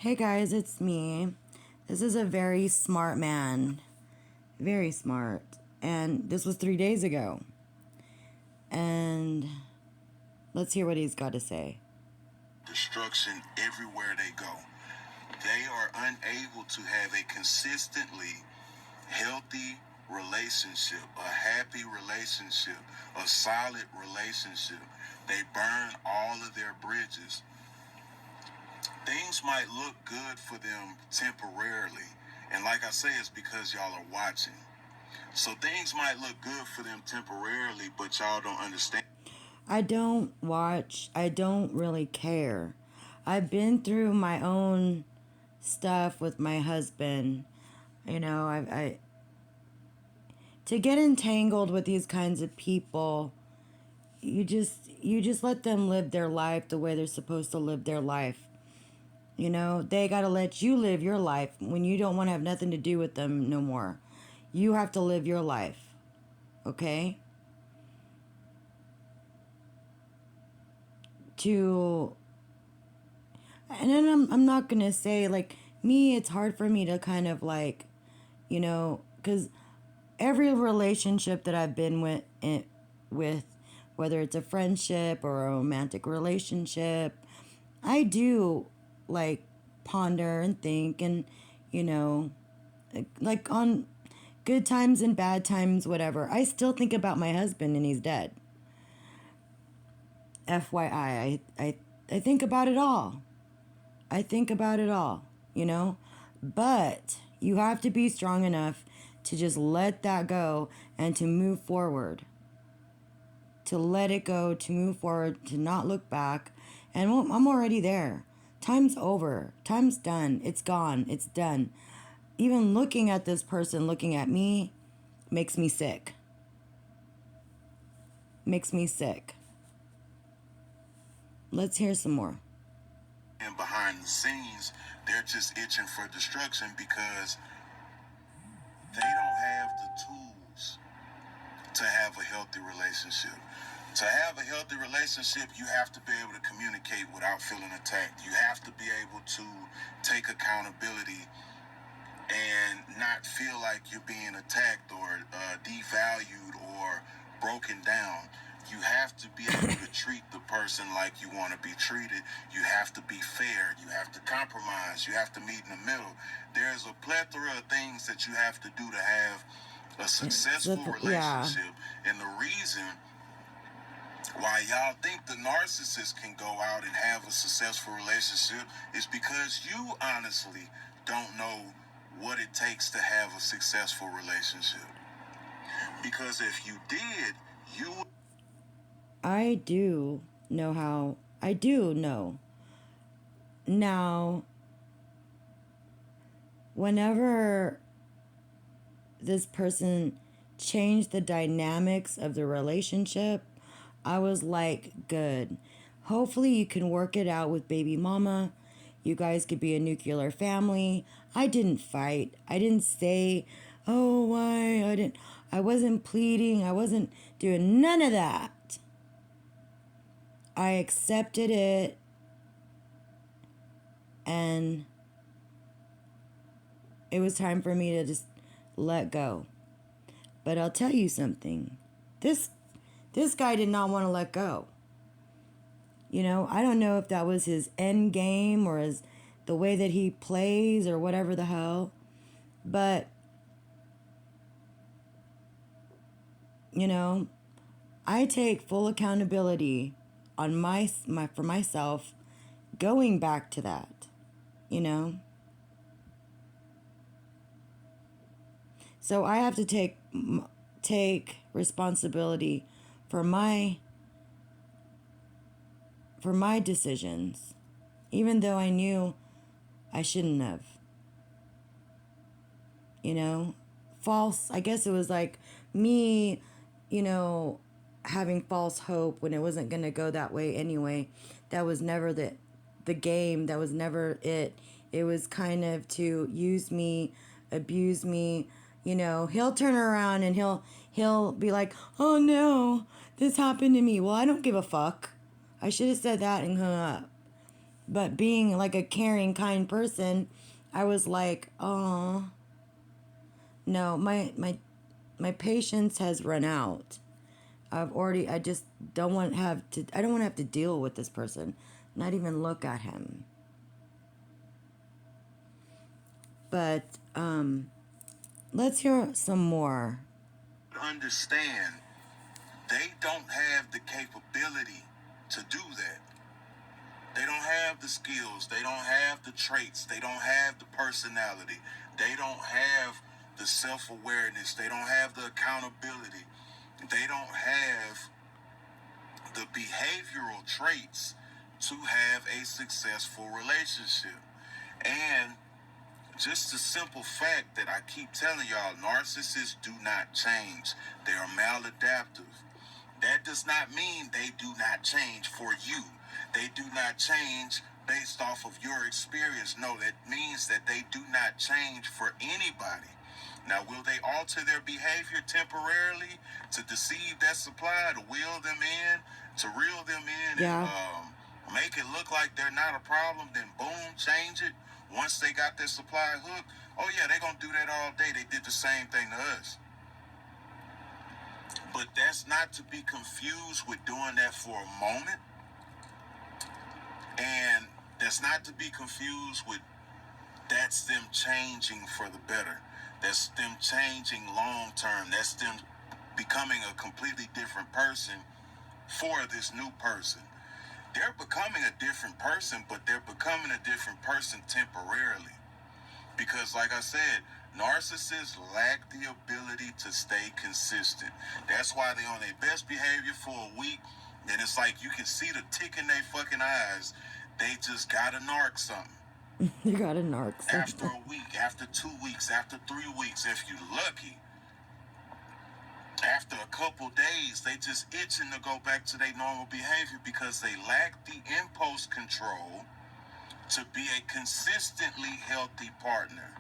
Hey guys, it's me. This is a very smart man. Very smart. And this was 3 days ago. And let's hear what he's got to say. Destruction everywhere they go. They are unable to have a consistently healthy relationship, a happy relationship, a solid relationship. They burn all of their bridges. Things might look good for them temporarily. And like I say, it's because y'all are watching. So things might look good for them temporarily, but y'all don't understand. I don't watch. I don't really care. I've been through my own stuff with my husband. You know, I to get entangled with these kinds of people, you just let them live their life the way they're supposed to live their life. You know, they got to let you live your life when you don't want to have nothing to do with them no more. You have to live your life. Okay? And then I'm not going to say, like, me, it's hard for me to kind of, like, you know, because every relationship that I've been with, whether it's a friendship or a romantic relationship, I do, like, ponder and think and, you know, like on good times and bad times, whatever. I still think about my husband and he's dead. FYI, I think about it all. I think about it all, you know? But you have to be strong enough to just let that go and to move forward. To let it go, to move forward, to not look back. And I'm already there. Time's over. Time's done. It's gone. It's done. Even looking at this person, looking at me, makes me sick. Makes me sick. Let's hear some more. And behind the scenes, they're just itching for destruction because they don't have the tools to have a healthy relationship. To have a healthy relationship, you have to be able to communicate without feeling attacked. You have to be able to take accountability and not feel like you're being attacked or devalued or broken down. You have to be able to treat the person like you want to be treated. You have to be fair. You have to compromise. You have to meet in the middle. There's a plethora of things that you have to do to have a successful relationship. And the reason why y'all think the narcissist can go out and have a successful relationship is because you honestly don't know what it takes to have a successful relationship. Because if you did, you would. I do know how. I do know. Now, whenever this person changed the dynamics of the relationship, I was like, good. Hopefully you can work it out with baby mama. You guys could be a nuclear family. I didn't fight. I didn't say, oh, why? I wasn't pleading. I wasn't doing none of that. I accepted it. And it was time for me to just let go. But I'll tell you something. This guy did not want to let go. You know, I don't know if that was his end game or the way that he plays or whatever the hell. But, you know, I take full accountability on for myself going back to that, you know. So I have to take responsibility for my decisions, even though I knew I shouldn't have. You know, I guess it was like me, you know, having false hope when it wasn't going to go that way anyway. That was never the game. That was never it. It was kind of to use me, abuse me. You know, he'll turn around and he'll be like, oh no, this happened to me. Well, I don't give a fuck. I should have said that and hung up. But being like a caring, kind person, I was like, oh, no, my patience has run out. I just don't want to I don't want to have to deal with this person, not even look at him. But let's hear some more. Understand, they don't have the capability to do that. They don't have the skills. They don't have the traits. They don't have the personality. They don't have the self-awareness. They don't have the accountability. They don't have the behavioral traits to have a successful relationship. And just the simple fact that I keep telling y'all, narcissists do not change. They are maladaptive. That does not mean they do not change for you. They do not change based off of your experience. No, that means that they do not change for anybody. Now, will they alter their behavior temporarily to deceive that supply, to wheel them in, to reel them in, Yeah. and make it look like they're not a problem, then boom, change it once they got their supply hooked? Oh yeah, they're going to do that all day. They did the same thing to us. But that's not to be confused with doing that for a moment. And that's not to be confused with that's them changing for the better. That's them changing long term. That's them becoming a completely different person for this new person. They're becoming a different person, but they're becoming a different person temporarily. Because like I said, narcissists lack the ability to stay consistent. That's why they're on their best behavior for a week, and it's like you can see the tick in their fucking eyes. They just gotta narc something. You got a narc. After a week, after 2 weeks, after 3 weeks, if you're lucky. After a couple days, they just itching to go back to their normal behavior because they lack the impulse control to be a consistently healthy partner.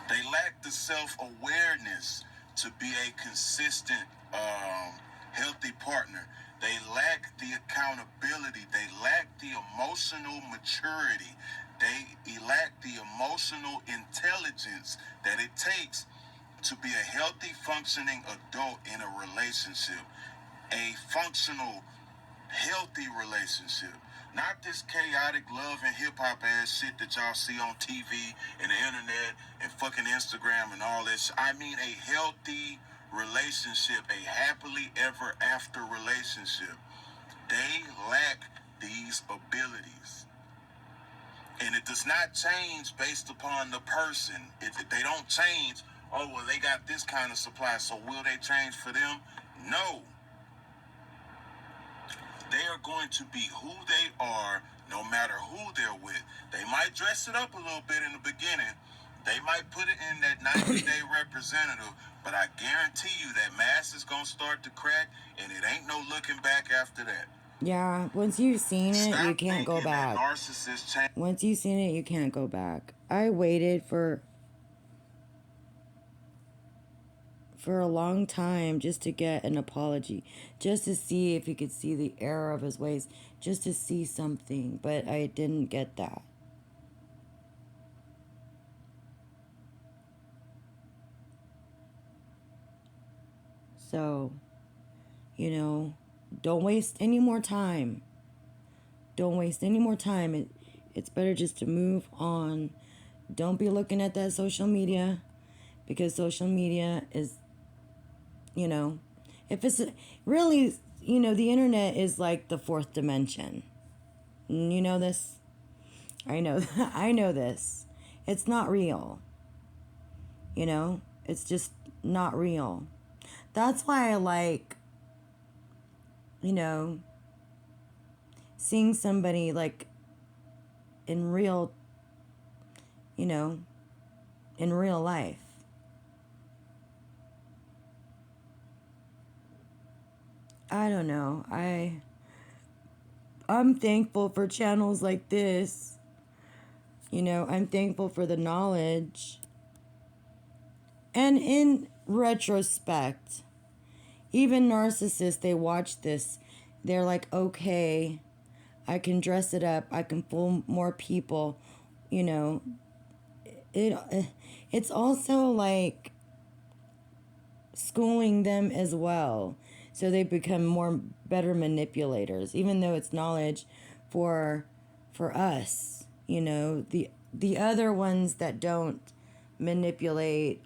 They lack the self-awareness to be a consistent, healthy partner. They lack the accountability. They lack the emotional maturity. They lack the emotional intelligence that it takes to be a healthy, functioning adult in a relationship. A functional, healthy relationship. Not this chaotic love and hip-hop ass shit that y'all see on TV and the internet and fucking Instagram and all this. I mean a healthy relationship, a happily ever after relationship. They lack these abilities. And it does not change based upon the person. If they don't change, oh, well, they got this kind of supply, so will they change for them? No. They are going to be who they are no matter who they're with. They might dress it up a little bit in the beginning. They might put it in that 90-day representative, but I guarantee you that mask is going to start to crack, and it ain't no looking back after that. Yeah, once you've seen it, Stop you can't go thinking that back. narcissists change. Once you've seen it, you can't go back. I waited for a long time just to get an apology, just to see if he could see the error of his ways, just to see something, but I didn't get that. So, don't waste any more time. Don't waste any more time. It's better just to move on. Don't be looking at that social media, because social media is, if it's really, the internet is like the fourth dimension. You know this? I know, I know this. It's not real. It's just not real. That's why I like, seeing somebody like in real, in real life. I don't know. I'm thankful for channels like this. I'm thankful for the knowledge. And in retrospect, even narcissists, they watch this. They're like, okay, I can dress it up. I can fool more people. You know, it's also like schooling them as well, so they become better manipulators, even though it's knowledge for us. You know, the other ones that don't manipulate,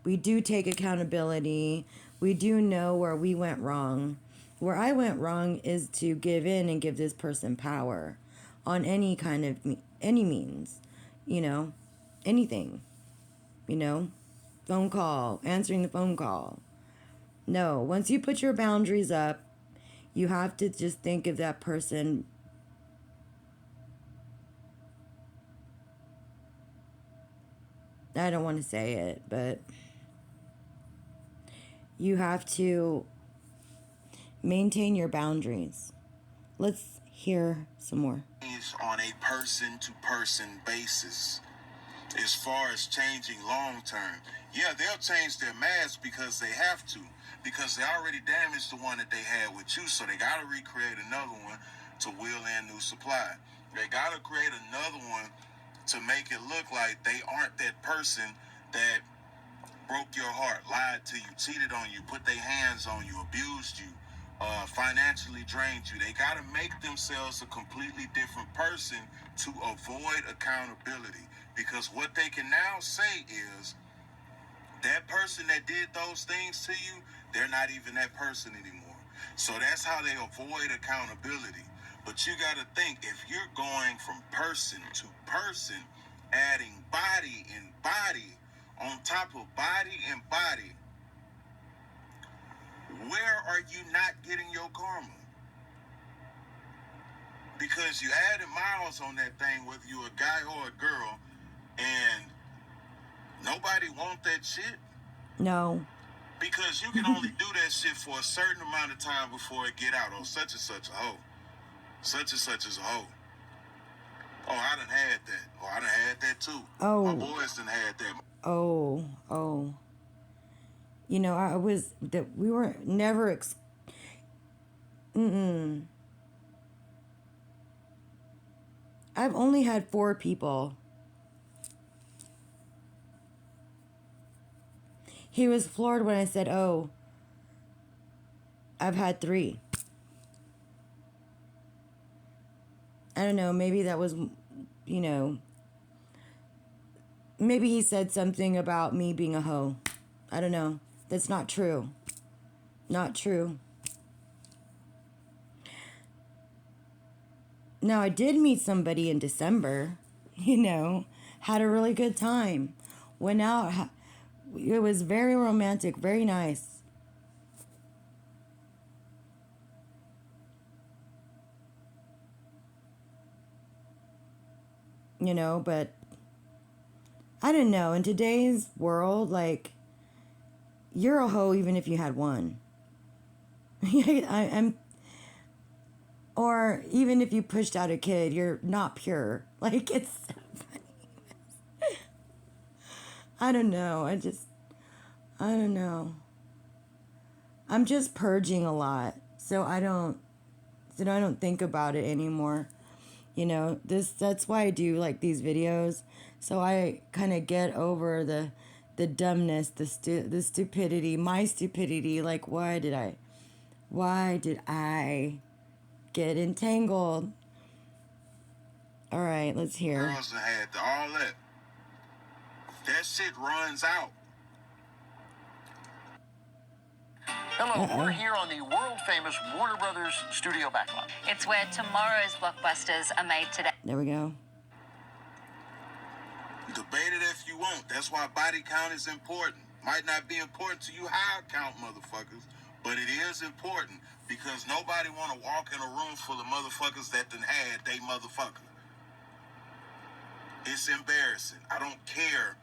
we do take accountability. We do know where we went wrong. Where I went wrong is to give in and give this person power on any kind of any means, you know, anything, you know, phone call, answering the phone call. No, once you put your boundaries up, you have to just think of that person. I don't want to say it, but you have to maintain your boundaries. Let's hear some more. On a person-to-person basis. As far as changing long term, yeah, they'll change their mask because they have to, because they already damaged the one that they had with you, so they got to recreate another one to wheel in new supply. They got to create another one to make it look like they aren't that person that broke your heart, lied to you, cheated on you, put their hands on you, abused you, financially drained you. They got to make themselves a completely different person to avoid accountability. Because what they can now say is, that person that did those things to you, they're not even that person anymore. So that's how they avoid accountability. But you got to think, if you're going from person to person, adding body and body on top of body and body, where are you not getting your karma? Because you added miles on that thing, whether you're a guy or a girl, and nobody want that shit. No. Because you can only do that shit for a certain amount of time before it get out. Oh, such and such a hoe. Such and such is a hoe. Oh, I done had that. Oh, I done had that too. Oh. My boys done had that. Oh. You know, we were never I've only had 4 people. He was floored when I said, "Oh, I've had 3." I don't know, maybe that was, you know, maybe he said something about me being a hoe. I don't know. That's not true. Not true. Now, I did meet somebody in December, you know, had a really good time. Went out. It was very romantic, very nice. You know, but I don't know. In today's world, like, you're a hoe even if you had 1. Or even if you pushed out a kid, you're not pure. Like, it's so funny. I don't know. I don't know. I'm just purging a lot. So I don't think about it anymore. You know, that's why I do like these videos. So I kind of get over the dumbness, the stupidity, my stupidity. Like, why did I get entangled? All right, let's hear. Girls that had all that. That shit runs out. Hello, we're here on the world-famous Warner Brothers studio backlot. It's where tomorrow's blockbusters are made today. There we go. Debate it if you want. That's why body count is important. Might not be important to you how I count motherfuckers, but it is important because nobody want to walk in a room full of motherfuckers that done had they motherfucker. It's embarrassing. I don't care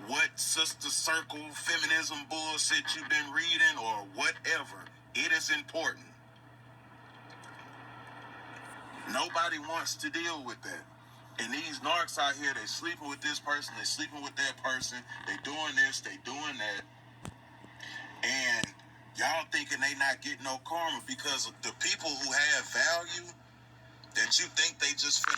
what sister circle feminism bullshit you've been reading or whatever. It is important. Nobody wants to deal with that. And these narcs out here, they sleeping with this person, they sleeping with that person, they doing this, they doing that. And y'all thinking they not getting no karma because the people who have value that you think they just finna